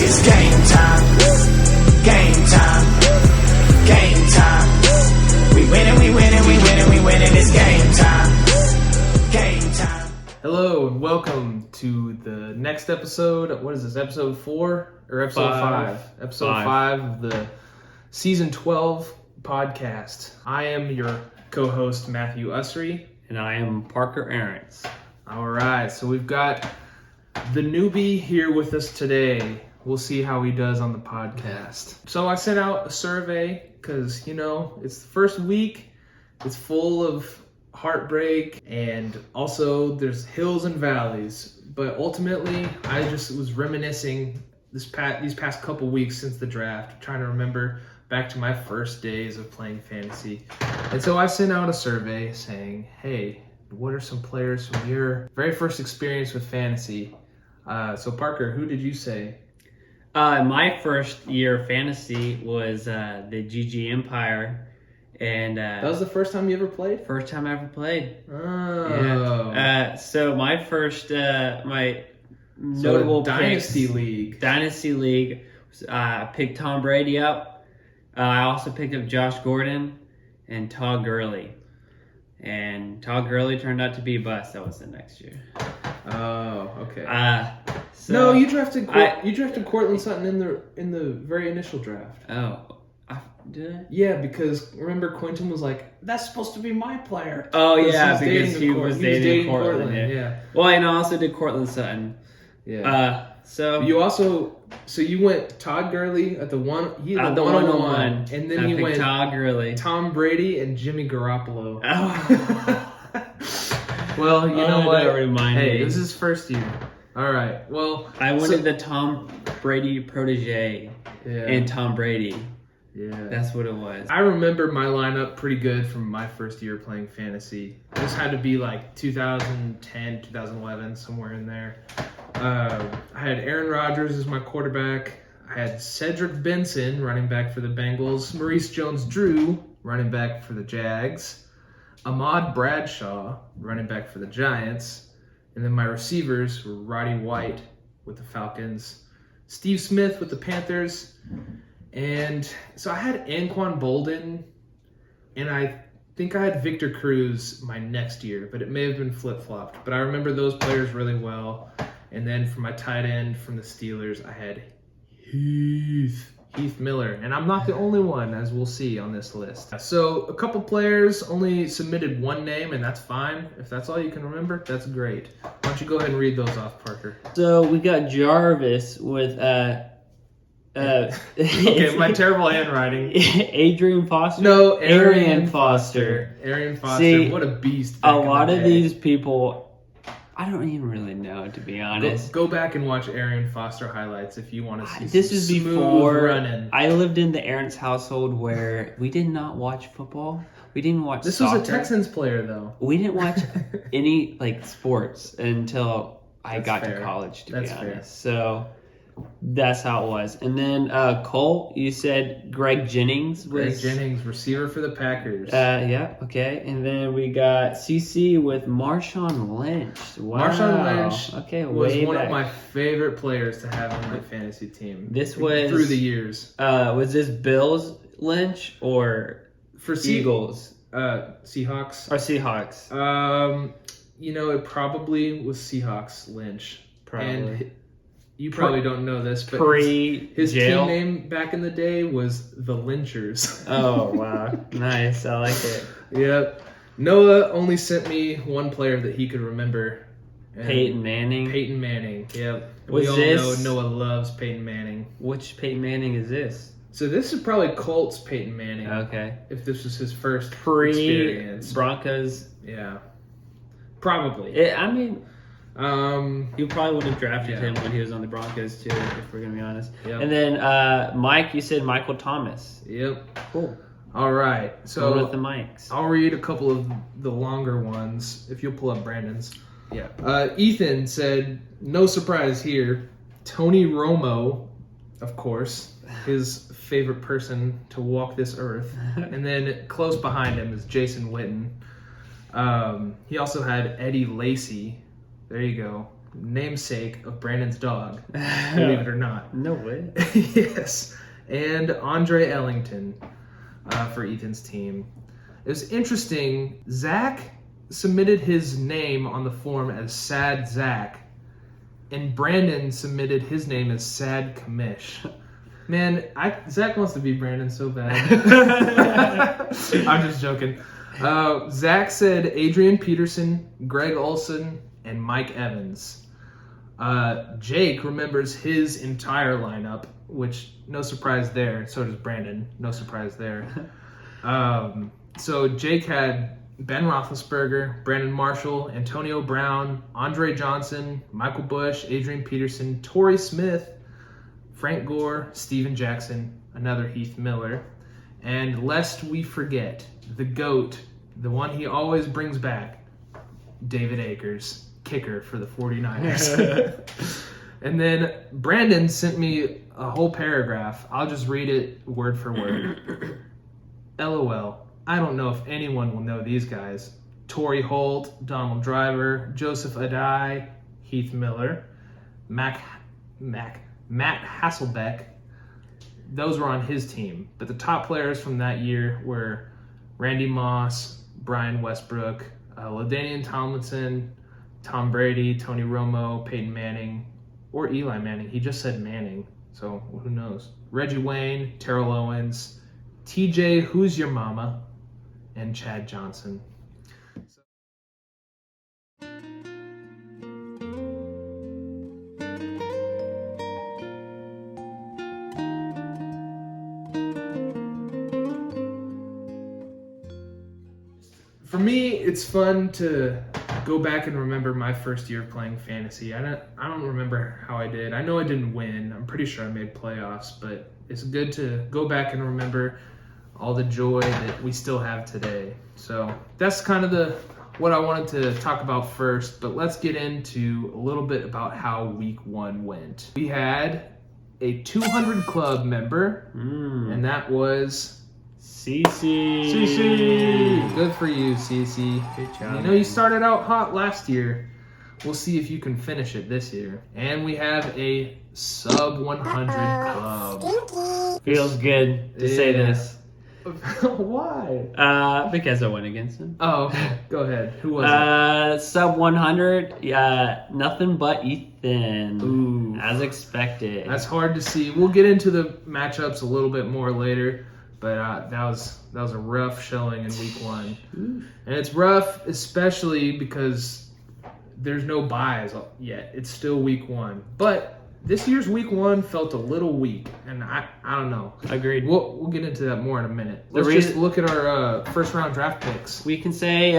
It's game time. Game time. Game time. We winning, we winning, we winning, we winning. It's game time. Game time. Hello and welcome to the next episode. What is this, episode 4 or episode 5? Episode 5 of the season 12 podcast. I am your co-host Matthew Usry. And I am Parker Aarons. All right, so we've got the newbie here with us today. We'll see how he does on the podcast. So I sent out a survey because, you know, it's the first week. It's full of heartbreak and also there's hills and valleys. But ultimately, I just was reminiscing these past couple weeks since the draft, trying to remember back to my first days of playing fantasy. And so I sent out a survey saying, hey, what are some players from your very first experience with fantasy? So Parker, who did you say? My first year of fantasy was the GG Empire. And That was the first time you ever played? first time I ever played. Oh. Yeah. So my first, my notable Dynasty picks, League. Dynasty League, I picked Tom Brady up. I also picked up Josh Gordon and Todd Gurley. And Todd Gurley turned out to be a bust. That was the next year. Oh, okay. So no, you drafted Cortland Sutton in the very initial draft. Oh, did I? Yeah, because remember Quentin was like, "That's supposed to be my player." Oh yeah, he because he was dating Cortland. Yeah. Well, and I also did Cortland Sutton. Yeah. So you went Todd Gurley at the 101, and then you went Todd Gurley, Tom Brady, and Jimmy Garoppolo. Oh. Well, you know what? Hey, this is first year. All right. Well, I wanted the Tom Brady protege and Tom Brady. Yeah. That's what it was. I remember my lineup pretty good from my first year playing fantasy. This had to be like 2010, 2011, somewhere in there. I had Aaron Rodgers as my quarterback. I had Cedric Benson, running back for the Bengals. Maurice Jones-Drew, running back for the Jags. Ahmad Bradshaw, running back for the Giants. And then my receivers were Roddy White with the Falcons. Steve Smith with the Panthers. And so I had Anquan Bolden. And I think I had Victor Cruz my next year, but it may have been flip-flopped. But I remember those players really well. And then for my tight end from the Steelers, I had Heath Miller. And I'm not the only one, as we'll see on this list. So a couple players only submitted one name, and that's fine. If that's all you can remember, that's great. Why don't you go ahead and read those off, Parker? So we got Jarvis with okay, my terrible handwriting. Adrian Foster? No, Arian Foster. Arian Foster, See, what a beast. A lot of these people, I don't even really know, to be honest. Go back and watch Arian Foster highlights if you want to see This is before running. I lived in the Aaron's household where we did not watch football. We didn't watch This soccer. was a Texans player, though. We didn't watch any sports until I got fair. to college, to That's be fair. honest. So that's how it was. And then Cole, you said Greg Jennings. Receiver for the Packers. Yeah, okay. And then we got CC with Marshawn Lynch. Wow. Marshawn Lynch was one back. of my favorite players to have on my fantasy team. This was through the years. Was this Bills Lynch or for Eagles? Seahawks. Or Seahawks? It probably was Seahawks Lynch. Probably. And you probably don't know this, but his jail team name back in the day was the Lynchers. Oh, wow. Nice. I like it. Yep. Noah only sent me one player that he could remember. Peyton Manning. Peyton Manning, yep. Was we all this- know Noah loves Peyton Manning. Which Peyton Manning is this? So this is probably Colts Peyton Manning. Okay. If this was his first experience. Broncos. Yeah. Probably. You probably would have drafted him when he was on the Broncos too, if we're gonna be honest. Yep. And then Mike, you said Michael Thomas. Yep. Cool. All right. So Go with the Mikes. I'll read a couple of the longer ones if you'll pull up Brandon's. Yeah. Ethan said, no surprise here, Tony Romo, of course, his favorite person to walk this earth. And then close behind him is Jason Witten. He also had Eddie Lacy. There you go. namesake of Brandon's dog, believe it or not. No way. Yes. And Andre Ellington for Ethan's team. It was interesting. Zach submitted his name on the form as Sad Zach, and Brandon submitted his name as Sad Kamish. Man, Zach wants to be Brandon so bad. I'm just joking. Zach said Adrian Peterson, Greg Olson, and Mike Evans. Jake remembers his entire lineup, which no surprise there. So does Brandon. No surprise there. So Jake had Ben Roethlisberger, Brandon Marshall, Antonio Brown, Andre Johnson, Michael Bush, Adrian Peterson, Torrey Smith, Frank Gore, Steven Jackson, another Heath Miller, and lest we forget, the GOAT, the one he always brings back, David Akers, kicker for the 49ers. And then Brandon sent me a whole paragraph. I'll just read it word for word. LOL. I don't know if anyone will know these guys. Torrey Holt, Donald Driver, Joseph Adai, Heath Miller, Matt Hasselbeck. Those were on his team. But the top players from that year were Randy Moss, Brian Westbrook, LaDainian Tomlinson, Tom Brady, Tony Romo, Peyton Manning, or Eli Manning. He just said Manning, so who knows? Reggie Wayne, Terrell Owens, TJ Who's Your Mama, and Chad Johnson. For me, it's fun to go back and remember my first year playing fantasy. I don't remember how I did. I know I didn't win. I'm pretty sure I made playoffs, but it's good to go back and remember all the joy that we still have today. So that's kind of what I wanted to talk about first, but let's get into a little bit about how week 1 went. We had a 200 club member, and that was CC. Good for you, CC. Good job. You know, you started out hot last year. We'll see if you can finish it this year. And we have a sub 100 club. Feels good to say this. Why? Because I went against him. Oh, okay. Go ahead. Who was it? Sub 100. Nothing but Ethan. Ooh. As expected. That's hard to see. We'll get into the matchups a little bit more later. But that was a rough showing in week 1. And it's rough, especially because there's no buys yet. It's still week 1. But this year's week 1 felt a little weak, and I don't know. Agreed. We'll get into that more in a minute. Let's just look at our first round draft picks. We can say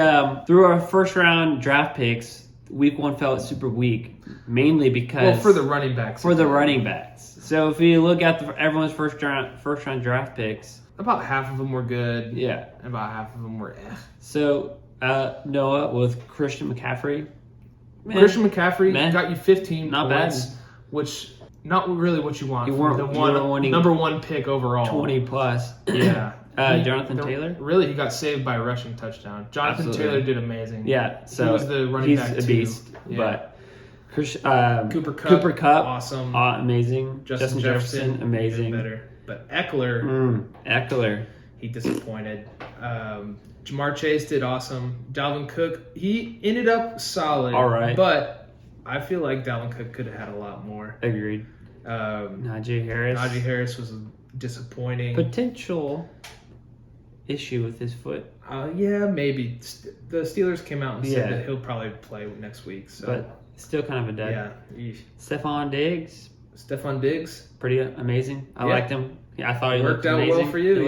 through our first round draft picks, week 1 felt super weak, mainly because for the running backs. For the running backs. So if you look at everyone's first round draft picks, about half of them were good. Yeah. About half of them were eh. So Noah with Christian McCaffrey. Christian McCaffrey got you 15 not points. Bad. Which not really what you want. You weren't number 1 pick overall. 20 plus. Yeah. Jonathan Taylor. Really, he got saved by a rushing touchdown. Jonathan Taylor did amazing. Yeah. So he was the running back he's a beast. Yeah. But Cooper Kupp, awesome, amazing. Justin Jefferson, amazing. Better. But Eckler, he disappointed. Jamar Chase did awesome. Dalvin Cook, he ended up solid. All right. But I feel like Dalvin Cook could have had a lot more. Agreed. Najee Harris was disappointing. Potential issue with his foot. Yeah, maybe. The Steelers came out and said that he'll probably play next week. So. But still kind of a dud. Yeah. Stephon Diggs. Pretty amazing. I liked him. Yeah, I thought he worked looked out amazing. well for you.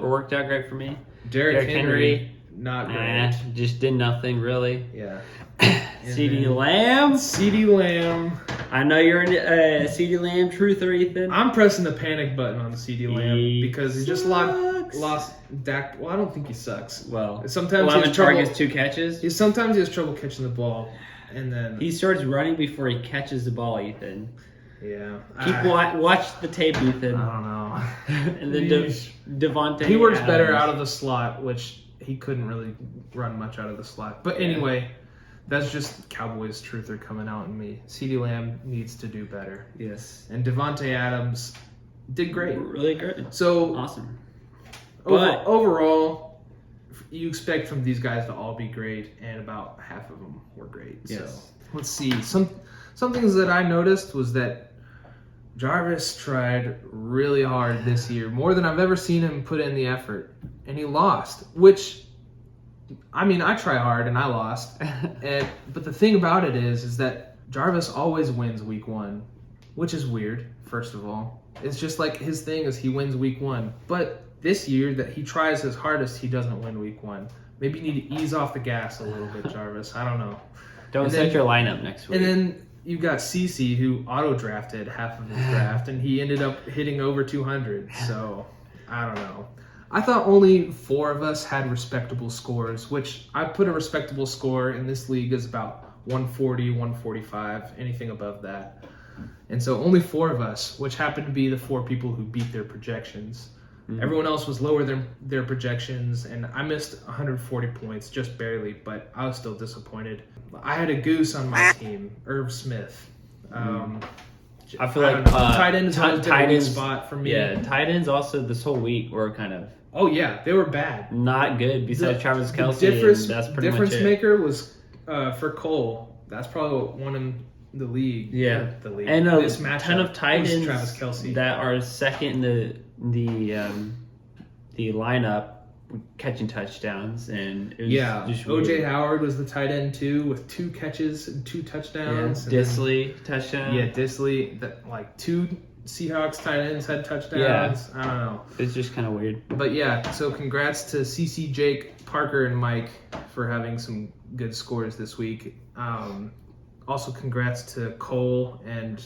Worked out great for me. Derrick Henry, not great. Just did nothing really. Yeah. CeeDee Lamb. I know you're a CeeDee Lamb truther, Ethan. I'm pressing the panic button on CeeDee Lamb because he just lost Dak. Well, I don't think he sucks. Well, sometimes 11 targets, 2 catches. Sometimes he has trouble catching the ball, and then he starts running before he catches the ball, Ethan. Yeah. Watch the tape, Ethan. I don't know. And then Devontae. He works better out of the slot, which he couldn't really run much out of the slot. But anyway, That's just Cowboys truth are coming out in me. CeeDee Lamb needs to do better. Yes. And Devontae Adams did great. Really good. So Awesome. overall, you expect from these guys to all be great, and about half of them were great. Yes. So let's see. Some things that I noticed was that Jarvis tried really hard this year, more than I've ever seen him put in the effort, and he lost, which, I mean, I try hard and I lost. But the thing about it is that Jarvis always wins week 1, which is weird, first of all. It's just like his thing is he wins week 1. But this year that he tries his hardest, he doesn't win week 1. Maybe you need to ease off the gas a little bit, Jarvis. I don't know. Don't set your lineup next week. And then you got CeCe, who auto-drafted half of his draft, and he ended up hitting over 200. So, I don't know. I thought only 4 of us had respectable scores, which I put a respectable score in this league is about 140, 145, anything above that. And so only 4 of us, which happened to be the 4 people who beat their projections. Mm-hmm. Everyone else was lower than their projections, and I missed 140 points, just barely, but I was still disappointed. I had a goose on my team, Irv Smith. I feel like tight end is always been a weak spot for me. Yeah, tight ends also this whole week were kind of they were bad. Not good besides Travis Kelce. That's pretty difference much it. maker was for Cole. That's probably one in the league. Yeah, the league. And this a ton of tight ends Travis Kelce that are second in the lineup catching touchdowns, and it was just OJ weird. Howard was the tight end too with 2 catches and 2 touchdowns. Yeah, Disley touchdown. Yeah, Disley. That like 2 Seahawks tight ends had touchdowns. I don't know. It's just kind of weird. But yeah, so congrats to CC, Jake, Parker, and Mike for having some good scores this week. Also, congrats to Cole and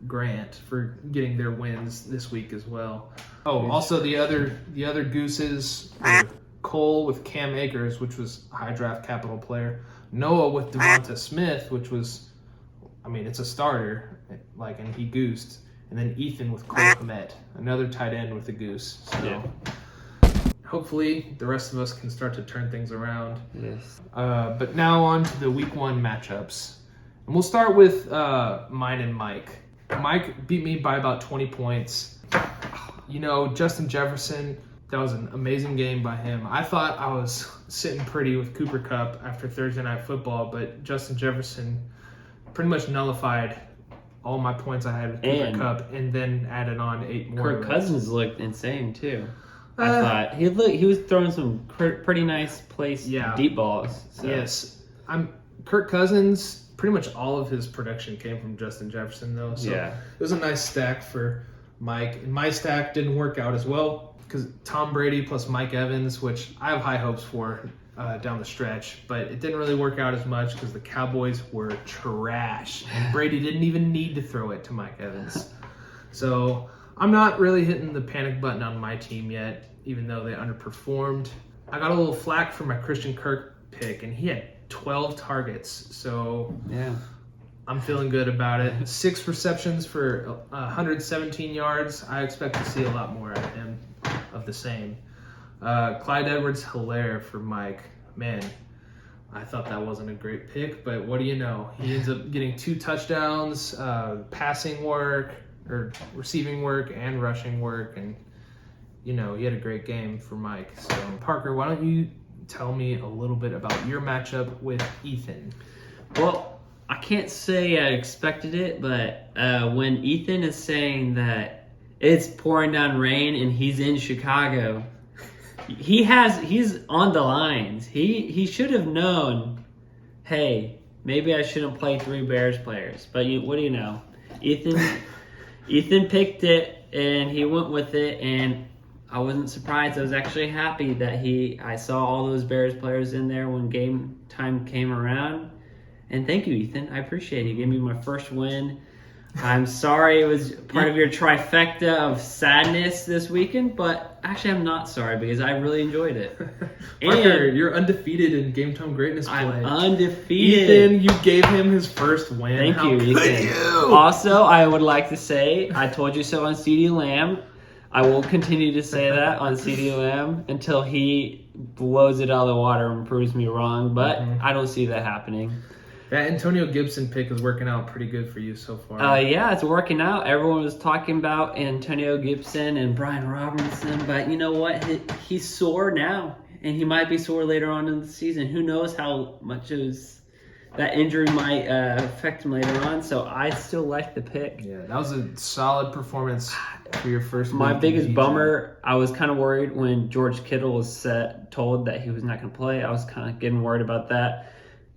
Grant for getting their wins this week as well. Oh, also the other gooses were Cole with Cam Akers, which was a high draft capital player. Noah with Devonta Smith, which was, I mean, it's a starter, and he goosed. And then Ethan with Cole Kmet, another tight end with a goose. So hopefully the rest of us can start to turn things around. Yes. But now on to the week 1 matchups. And we'll start with mine and Mike. Mike beat me by about 20 points. You know, Justin Jefferson, that was an amazing game by him. I thought I was sitting pretty with Cooper Kupp after Thursday Night Football, but Justin Jefferson pretty much nullified all my points I had with Cooper Kupp and then added on 8 more. Kirk Cousins looked insane too. I thought he was throwing some pretty nice deep balls. So. Yes, Kirk Cousins. Pretty much all of his production came from Justin Jefferson, though. So it was a nice stack for Mike. And my stack didn't work out as well because Tom Brady plus Mike Evans, which I have high hopes for down the stretch, but it didn't really work out as much because the Cowboys were trash. And Brady didn't even need to throw it to Mike Evans. So I'm not really hitting the panic button on my team yet, even though they underperformed. I got a little flack for my Christian Kirk pick, and he had 12 targets, so I'm feeling good about it. 6 receptions for 117 yards. I expect to see a lot more out of him of the same. Clyde Edwards-Helaire for Mike. Man, I thought that wasn't a great pick, but what do you know? He ends up getting 2 touchdowns, passing work, or receiving work, and rushing work, and, you know, he had a great game for Mike. So, Parker, why don't you tell me a little bit about your matchup with Ethan? Well, I can't say I expected it, but when Ethan is saying that it's pouring down rain and he's in Chicago, he's on the lines. He should have known, hey, maybe I shouldn't play 3 Bears players. But what do you know? Ethan picked it and he went with it, and I wasn't surprised. I was actually happy that I saw all those Bears players in there when game time came around. And thank you, Ethan. I appreciate it. You gave me my first win. I'm sorry it was part of your trifecta of sadness this weekend, but actually I'm not sorry because I really enjoyed it. Parker, you're undefeated in Game Time Greatness play. I'm undefeated. Ethan, you gave him his first win. Thank you, Ethan. Also, I would like to say, I told you so on CeeDee Lamb. I will continue to say that on CeeDee Lamb until he blows it out of the water and proves me wrong, but Mm-hmm. I don't see that happening. That Antonio Gibson pick is working out pretty good for you so far. Yeah, it's working out. Everyone was talking about Antonio Gibson and Brian Robinson, but you know what? He's sore now, and he might be sore later on in the season. Who knows how much that injury might affect him later on, so I still like the pick. Yeah, that was a solid performance for your first My week biggest in bummer, I was kind of worried when George Kittle was told that he was not going to play. I was kind of getting worried about that.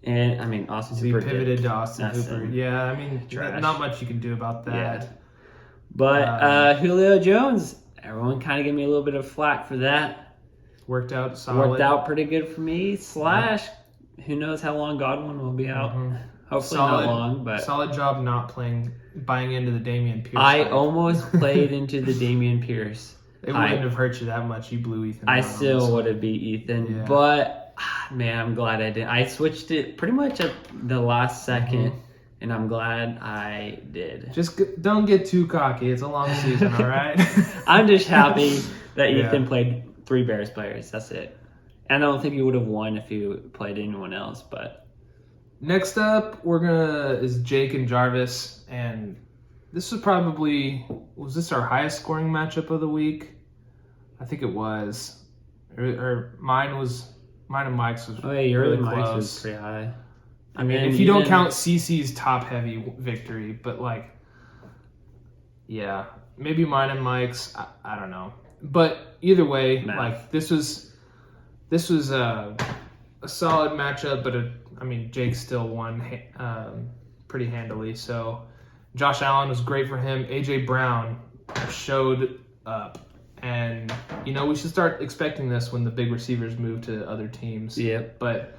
And, I mean, Austin So you Hooper pivoted did to Austin mess Hooper. in. Yeah, I mean, Trash. not much you can do about that. Yeah. But Julio Jones, everyone kind of gave me a little bit of flack for that. Worked out solid. Worked out pretty good for me. Who knows how long Godwin will be out. Mhm. Hopefully Solid, not long, but solid job not buying into the Dameon Pierce. I hype. almost played into the Dameon Pierce. It hype. wouldn't have hurt you that much. You blew Ethan. I down on this still one. would have beat Ethan, Yeah. but man, I'm glad I did. I switched it pretty much at the last second, and I'm glad I did. Just don't get too cocky. It's a long season, all right? I'm just happy that Yeah. Ethan played 3 Bears players. That's it. And I don't think he would have won if he played anyone else, but Next up, is Jake and Jarvis, and this was this our highest scoring matchup of the week? I think it was, or mine and Mike's was. oh yeah, your early really Mike's close. was pretty high. I mean, if you don't count CC's top heavy victory, but yeah, maybe mine and Mike's. I don't know, but either way, Math. this was a solid matchup, but Jake still won pretty handily. So Josh Allen was great for him. AJ Brown showed up, and we should start expecting this when the big receivers move to other teams. Yep. But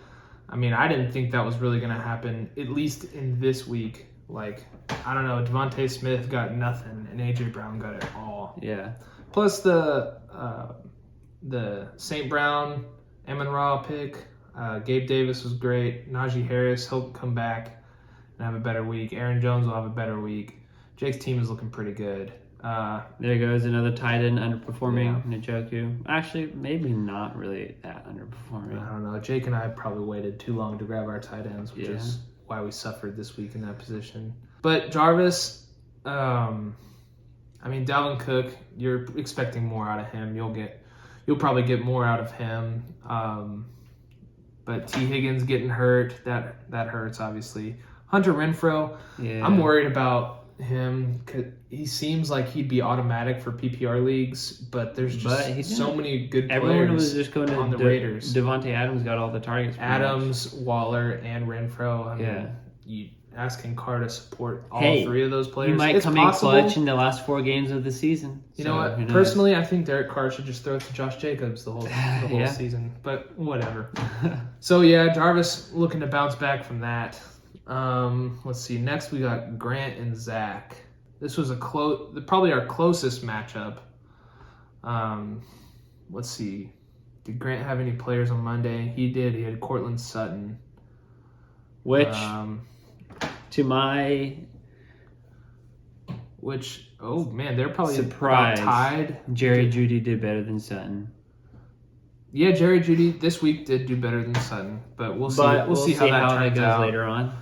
I didn't think that was really going to happen, at least in this week. I don't know, Devontae Smith got nothing, and AJ Brown got it all. Yeah. Plus the St. Brown, Amon-Ra pick. Gabe Davis was great. Najee Harris, he'll come back and have a better week. Aaron Jones will have a better week. Jake's team is looking pretty good. There goes another tight end underperforming, Njoku. Actually, maybe not really that underperforming. I don't know. Jake and I probably waited too long to grab our tight ends, which Yeah. is why we suffered this week in that position. But Jarvis, Dalvin Cook, you're expecting more out of him. You'll probably get more out of him. But T. Higgins getting hurt, that hurts, obviously. Hunter Renfrow, Yeah. I'm worried about him because he seems like he'd be automatic for PPR leagues, but there's just so many good Everyone players was just going to on the Raiders. Devontae Adams got all the targets. pretty much. Adams, Waller, and Renfrow. Yeah. You asking Carr to support all Hey, 3 of those players. He might It's come possible. in clutch in the last 4 games of the season. You know what? who knows? Personally, I think Derek Carr should just throw it to Josh Jacobs the whole Yeah. season. But whatever. So yeah, Jarvis looking to bounce back from that. Let's see. Next we got Grant and Zach. This was probably our closest matchup. Let's see. Did Grant have any players on Monday? He did. He had Cortland Sutton. Which, to my oh man, they're probably surprise, about tied. Jerry Jeudy did better than Sutton. Yeah, Jerry Jeudy this week did do better than Sutton, but we'll see. We'll see how that turns goes out later on.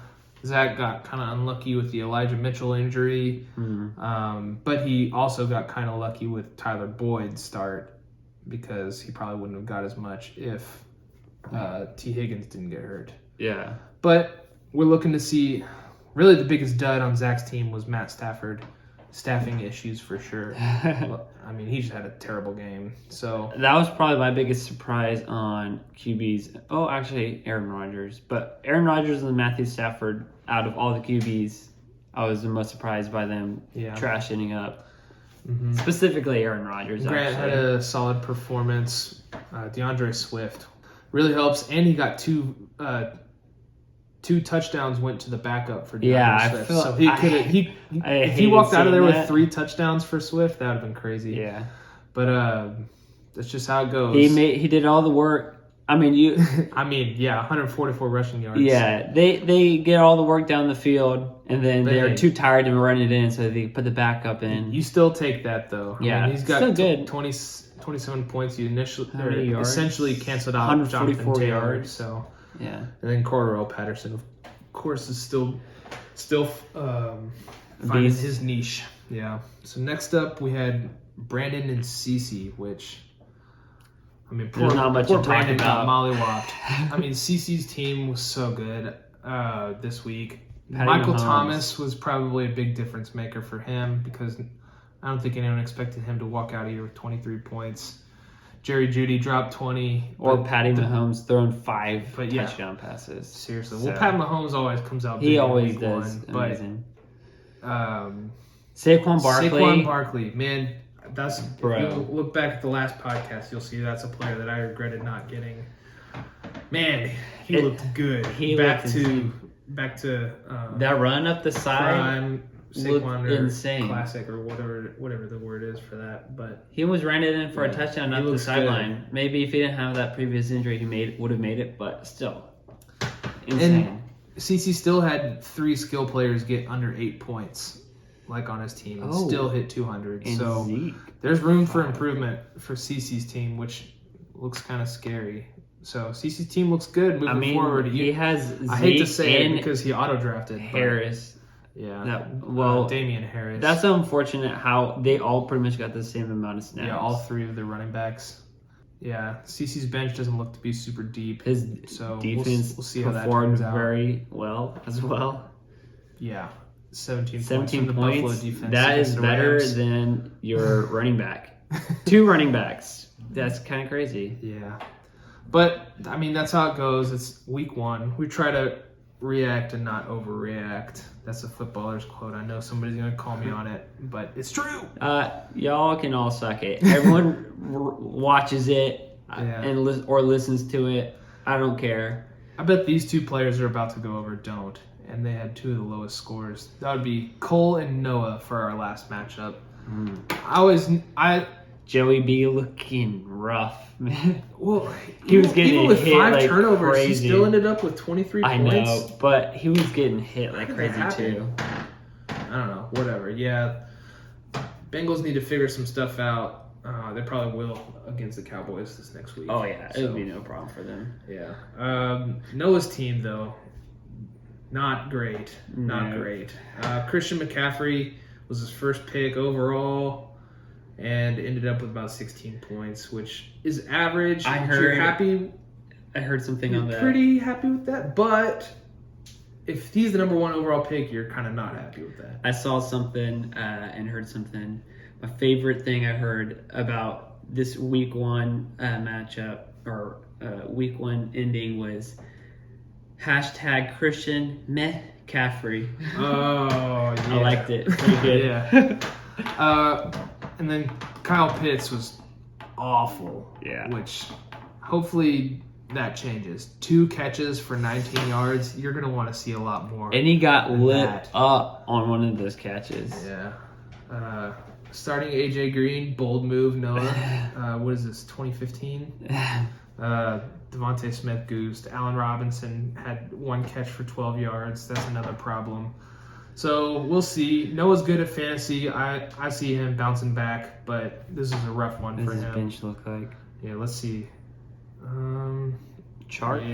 Zach got kind of unlucky with the Elijah Mitchell injury, but he also got kind of lucky with Tyler Boyd's start because he probably wouldn't have got as much if T. Higgins didn't get hurt. Yeah. But we're looking to see. Really, the biggest dud on Zach's team was Matt Stafford. Staffing issues for sure. He just had a terrible game. So That was probably my biggest surprise on QBs. Oh, actually, Aaron Rodgers. But Aaron Rodgers and Matthew Stafford, out of all the QBs, I was the most surprised by them trashing up. Specifically, Aaron Rodgers. Grant had a solid performance. DeAndre Swift really helps, and he got two touchdowns went to the backup for DeAndre Swift. So he could if he walked out of there with 3 touchdowns for Swift, that would have been crazy. Yeah. But that's just how it goes. He did all the work. 144 rushing yards. Yeah, they get all the work down the field, and then they're too tired to run it in, so they put the backup in. You still take that though. Yeah, he's got still good. 20 27 points. You How many yards? essentially canceled out 144 Jonathan Taylor. yards. So, Yeah. and then Cordell Patterson, of course, is still finding Beast. his niche. Yeah. So next up we had Brandon and Cece, which I mean, There's not much poor to talk Brandon got about. mollywopped. I mean, Cece's team was so good this week. Patty Michael Mahomes. Thomas was probably a big difference maker for him because I don't think anyone expected him to walk out of here with 23 points. Jerry Jeudy dropped 20. Or but Patty Mahomes throwing 5 But yeah. touchdown passes. Seriously. So, Well, Pat Mahomes always comes out big he in always week does. one, Amazing. But Saquon Barkley. Saquon Barkley, man, that's Bro. if you look back at the last podcast, you'll see that's a player that I regretted not getting. Man, he looked good. he back looked to That run up the side prime looked Saquon or insane. classic or whatever the word is for that. But He almost ran it in for a Yeah, touchdown he up the looks sideline. Maybe if he didn't have that previous injury, he would have made it, but still. Insane. CC still had 3 skill players get under 8 points, like on his team, and Oh. still hit 200. And So Zeke. there's room for improvement for CC's team, which looks kind of scary. So CC's team looks good moving forward. he has Zeke I hate to say it and because he auto drafted Harris. Yeah. Well, Damian Harris. That's so unfortunate how they all pretty much got the same amount of snaps. Yeah, all 3 of the running backs. Yeah, CC's bench doesn't look to be super deep. His So defense we'll see how that performed turns out. very well as well. Yeah, 17 points 17 from the Buffalo points. defense. That against is the better Rams. than your running back. 2 running backs. That's kind of crazy. Yeah. But, I mean, that's how it goes. It's week 1. We try to react and not overreact. That's a footballer's quote. I know somebody's going to call me on it, but it's true. Y'all can all suck it. Everyone watches it Yeah. and or listens to it. I don't care. I bet these 2 players are about to go over don't, and they had 2 of the lowest scores. That would be Cole and Noah for our last matchup. Joey B looking rough, man. Well, He was getting even with hit 5 like turnovers, crazy. he still ended up with 23 I points. know, but he was getting hit like How did that crazy happen? too. I don't know. Whatever. Yeah, Bengals need to figure some stuff out. They probably will against the Cowboys this next week. Oh yeah, it So, would be no problem for them. Yeah. Noah's team though, not great. Not No. great. Christian McCaffrey was his first pick overall. And ended up with about 16 points, which is average. I If you're heard- happy. I heard something You're on that. pretty happy with that, but if he's the number 1 overall pick, you're kind of not happy with that. I saw something and heard something. My favorite thing I heard about this week 1 matchup or week 1 ending was hashtag Christian McCaffrey. Oh, yeah. I liked it. Pretty good. Yeah. And then Kyle Pitts was awful. Yeah. Which hopefully that changes. 2 catches for 19 yards. You're going to want to see a lot more. And he got than lit that. up on one of those catches. Yeah. Starting AJ Green, bold move, Noah. What is this, 2015? Devontae Smith goosed. Allen Robinson had 1 catch for 12 yards. That's another problem. So we'll see. Noah's good at fantasy. I see him bouncing back, but this is a rough one What for does his him. bench look like? Yeah, let's see. Chark?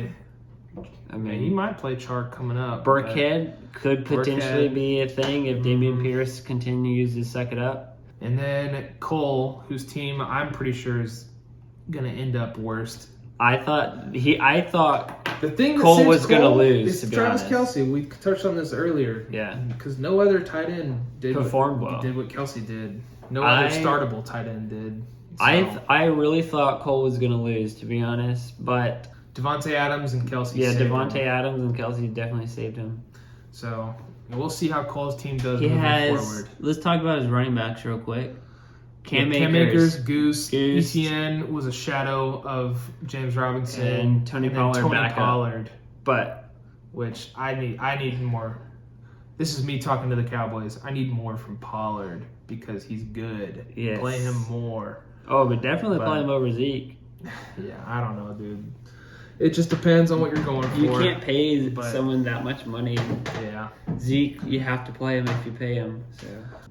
Yeah, I he mean, might play Chark coming up. but- Burkhead could potentially Burkhead. be a thing if Damian Mhm. Pierce continues to suck it up. And then Cole, whose team I'm pretty sure is going to end up worst. I thought The thing that Cole saves was gonna Cole lose, is to be Travis honest. Kelsey. We touched on this earlier. Yeah. Because no other tight end Performed well. did what Kelsey did. No I- other startable tight end did. So, I really thought Cole was gonna lose, to be honest. But Devontae Adams and Kelsey. yeah, saved Devontae him. Adams and Kelsey definitely saved him. So we'll see how Cole's team does He moving has. forward. Let's talk about his running backs real quick. Cam Cam Akers, Akers, Goose, Goose. ETN was a shadow of James Robinson And Tony then Pollard Tony back up. Pollard, but which I need more. This is me talking to the Cowboys. I need more from Pollard because he's good. Yes. Play him more. but definitely But- play him over Zeke. Yeah, I don't know, dude. It just depends on what you're going for. You can't pay but- someone that much money. Yeah. Zeke, you have to play him if you pay him. So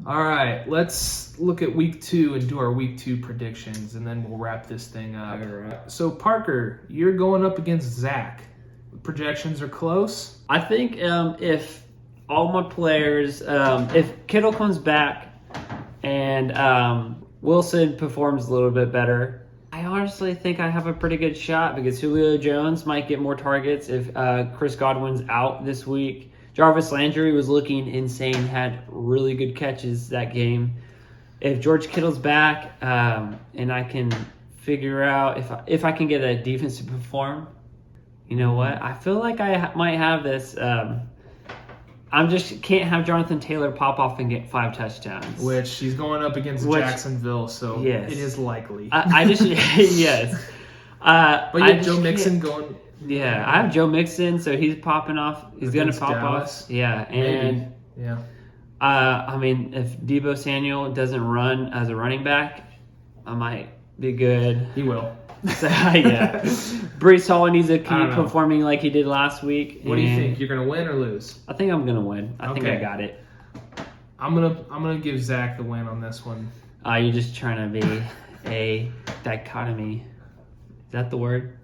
All right, let's look at week 2 and do our week 2 predictions, and then we'll wrap this thing up. All right. So, Parker, you're going up against Zach. Projections are close. I think if all my players, if Kittle comes back and Wilson performs a little bit better, I honestly think I have a pretty good shot because Julio Jones might get more targets if Chris Godwin's out this week. Jarvis Landry was looking insane, had really good catches that game. If George Kittle's back and I can figure out if I can get a defense to perform, you know what? I feel like I might have this. I just can't have Jonathan Taylor pop off and get 5 touchdowns. Which he's going up against Jacksonville, so yes. it is likely. I just yes. But you have Joe Mixon going. Yeah, I have Joe Mixon, so he's popping off. He's going to Against pop Dallas? off. Yeah, and Maybe. Yeah. I mean, if Deebo Samuel doesn't run as a running back, I might be good. He will. So, yeah. Brees Hall needs to I keep don't know. performing like he did last week. What do you and think? You're going to win or lose? I think I'm going to win. I think I Okay. got it. I'm gonna give Zach the win on this one. You're just trying to be a dichotomy. Is that the word?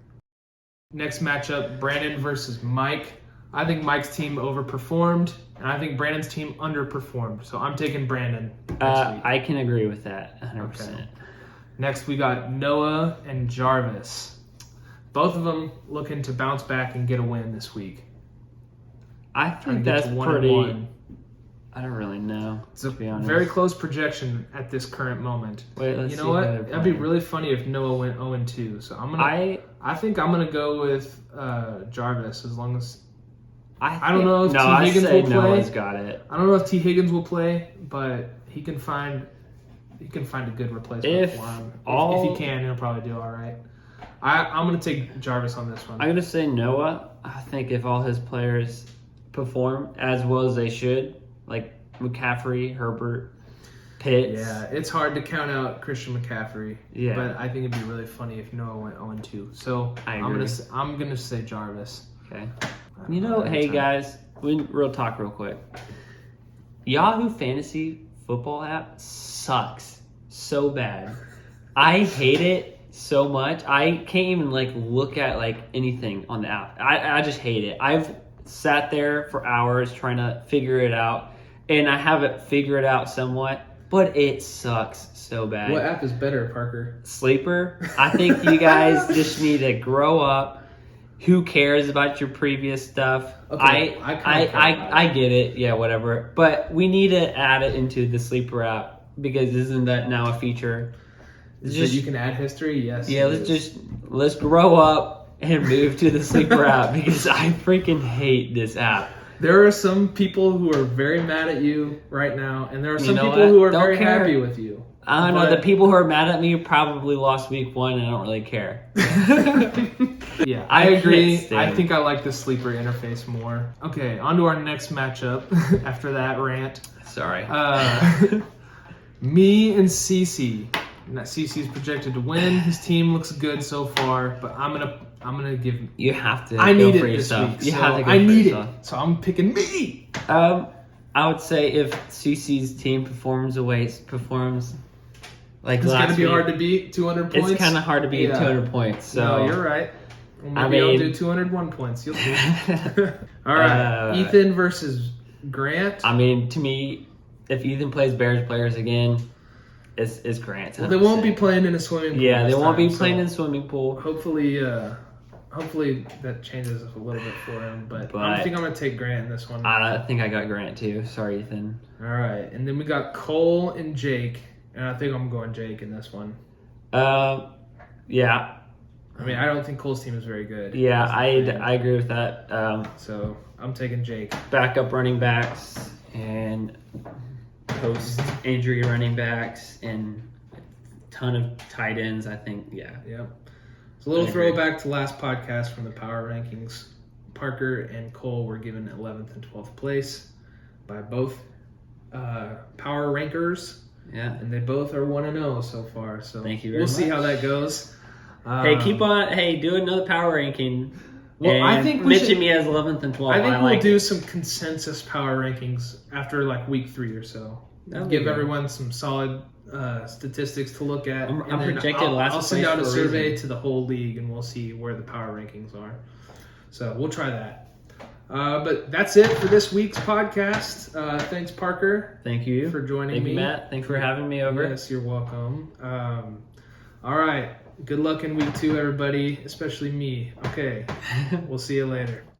Next matchup, Brandon versus Mike. I think Mike's team overperformed, and I think Brandon's team underperformed. So I'm taking Brandon next week. I can agree with that 100%. Okay. Next, we got Noah and Jarvis. Both of them looking to bounce back and get a win this week. I Trying think to get that's to 1-1. pretty. I don't really know. It's a to be honest. very close projection at this current moment. Wait, let's You see know what? who they're That'd be playing. really funny if Noah went 0-2. So I think I'm gonna go with Jarvis as long as I don't know if T. I Higgins say will play. Noah's got it. I don't know if T. Higgins will play, but he can find a good replacement If for him. all- If he can, he'll probably do all right. I'm gonna take Jarvis on this one. I'm gonna say Noah. I think if all his players perform as well as they should, like McCaffrey, Herbert, Pitts. Yeah, it's hard to count out Christian McCaffrey. Yeah. But I think it'd be really funny if Noah went 0-2. So I I'm agree. gonna say Jarvis. Okay. You know, hey guys, real talk real quick. Yahoo Fantasy Football app sucks so bad. I hate it so much. I can't even look at anything on the app. I just hate it. I've sat there for hours trying to figure it out, and I have it figured out somewhat, but it sucks so bad. What app is better, Parker? Sleeper. I think you guys just need to grow up. Who cares about your previous stuff? Okay, I kinda care about I get it. Yeah, whatever. But we need to add it into the Sleeper app because isn't that now a feature? Is that you can add history? Yes. Yeah, it is. let's grow up and move to the Sleeper app because I freaking hate this app. There are some people who are very mad at you right now, and there are some know people what? who are Don't very care. happy with you. I don't know. But- The people who are mad at me probably lost week 1 and I don't really care. Yeah, I I agree. can't stand I it. think I like the Sleeper interface more. Okay, on to our next matchup after that rant. Sorry. Me and Cece. Cece's projected to win. His team looks good so far, but I'm gonna give. You have to I go need for it this yourself. week. You so have to go I for need yourself. it, so I'm picking me. I would say if CC's team performs like It's last gonna be week, hard to beat 200 points. it's kind of hard to beat Yeah. 200 points. So No, you're right. Well, I maybe I'll mean- do 201 points. You'll see. All right, Uh, Ethan versus Grant. I mean, to me, if Ethan plays Bears players again, it's Grant. Well, they won't be 100%. playing in a swimming pool. Yeah, they this won't be time, playing so in swimming pool. Hopefully that changes a little bit for him. But I But- think I'm gonna take Grant in this one. I think I got Grant too. Sorry, Ethan. All right, and then we got Cole and Jake, and I think I'm going Jake in this one. Yeah, I mean, I don't think Cole's team is very good. yeah, That's the I thing. agree with that. So I'm taking Jake. Backup running backs and post-injury running backs and a ton of tight ends. I think, yeah. Yep. It's a little I agree. throwback to last podcast from the power rankings. Parker and Cole were given 11th and 12th place by both power rankers, Yeah. and they both are 1-0 so far. So Thank you very we'll see much. how that goes. Hey, keep on. Hey, do another power ranking. Well, and I think we mention should- me as 11th and 12th. I think we'll like do it. some consensus power rankings after like week 3 or so. That'd be Give good. everyone some solid statistics to look at. I'm and then projected last I'll send place out a for a survey reason. to the whole league, and we'll see where the power rankings are. So we'll try that. But that's it for this week's podcast. Thanks, Parker. Thank you for joining Thank me. you, Matt. Thanks for having me over. Yes, you're welcome. All right. Good luck in week 2, everybody, especially me. Okay. We'll see you later.